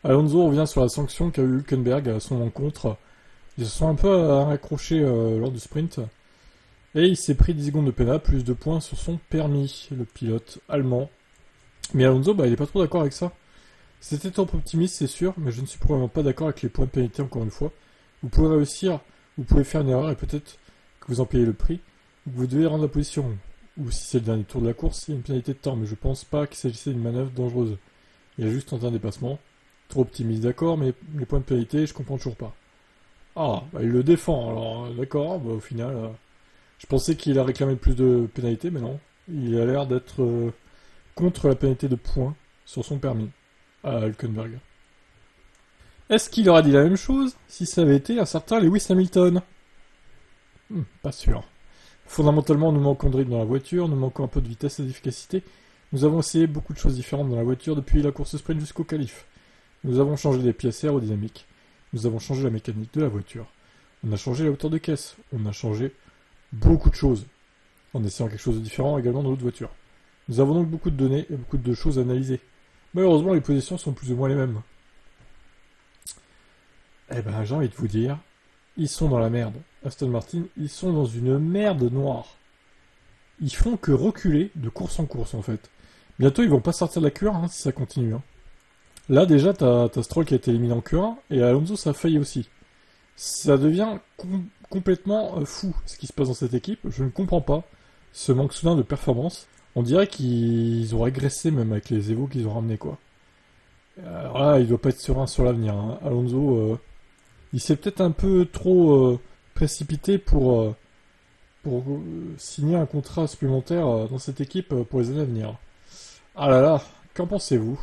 Alonso revient sur la sanction qu'a eu Hülkenberg à son encontre. Ils se sont un peu accrochés lors du sprint. Et il s'est pris 10 secondes de pénal, plus de points sur son permis, le pilote allemand. Mais Alonso, il est pas trop d'accord avec ça. C'était trop optimiste, c'est sûr, mais je ne suis probablement pas d'accord avec les points de pénalité encore une fois. Vous pouvez réussir, vous pouvez faire une erreur et peut-être que vous en payez le prix, ou que vous devez rendre la position. Ou si c'est le dernier tour de la course, il y a une pénalité de temps, mais je pense pas qu'il s'agissait d'une manœuvre dangereuse. Il a juste tenté un dépassement. Trop optimiste, d'accord, mais les points de pénalité, je comprends toujours pas. Ah, il le défend, alors d'accord, au final, je pensais qu'il a réclamé plus de pénalité, mais non. Il a l'air d'être contre la pénalité de points sur son permis à Hülkenberg. Est-ce qu'il aurait dit la même chose si ça avait été un certain Lewis Hamilton? Pas sûr. Fondamentalement, nous manquons de rythme dans la voiture, nous manquons un peu de vitesse et d'efficacité. Nous avons essayé beaucoup de choses différentes dans la voiture depuis la course sprint jusqu'au qualif. Nous avons changé les pièces aérodynamiques. Nous avons changé la mécanique de la voiture. On a changé la hauteur de caisse. On a changé beaucoup de choses. En essayant quelque chose de différent également dans l'autre voiture. Nous avons donc beaucoup de données et beaucoup de choses à analyser. Malheureusement, les positions sont plus ou moins les mêmes. Eh ben, j'ai envie de vous dire, ils sont dans la merde. Aston Martin, ils sont dans une merde noire. Ils font que reculer de course en course, en fait. Bientôt, ils vont pas sortir de la Q1 si ça continue. Là, déjà, t'as Stroll qui a été éliminé en Q1, et Alonso, ça a failli aussi. Ça devient complètement fou, ce qui se passe dans cette équipe. Je ne comprends pas ce manque soudain de performance. On dirait qu'ils ont régressé même avec les Evo qu'ils ont ramenés, quoi. Alors là, il doit pas être serein sur l'avenir. Alonso, il s'est peut-être un peu trop précipité pour signer un contrat supplémentaire dans cette équipe pour les années à venir. Ah là là, qu'en pensez-vous?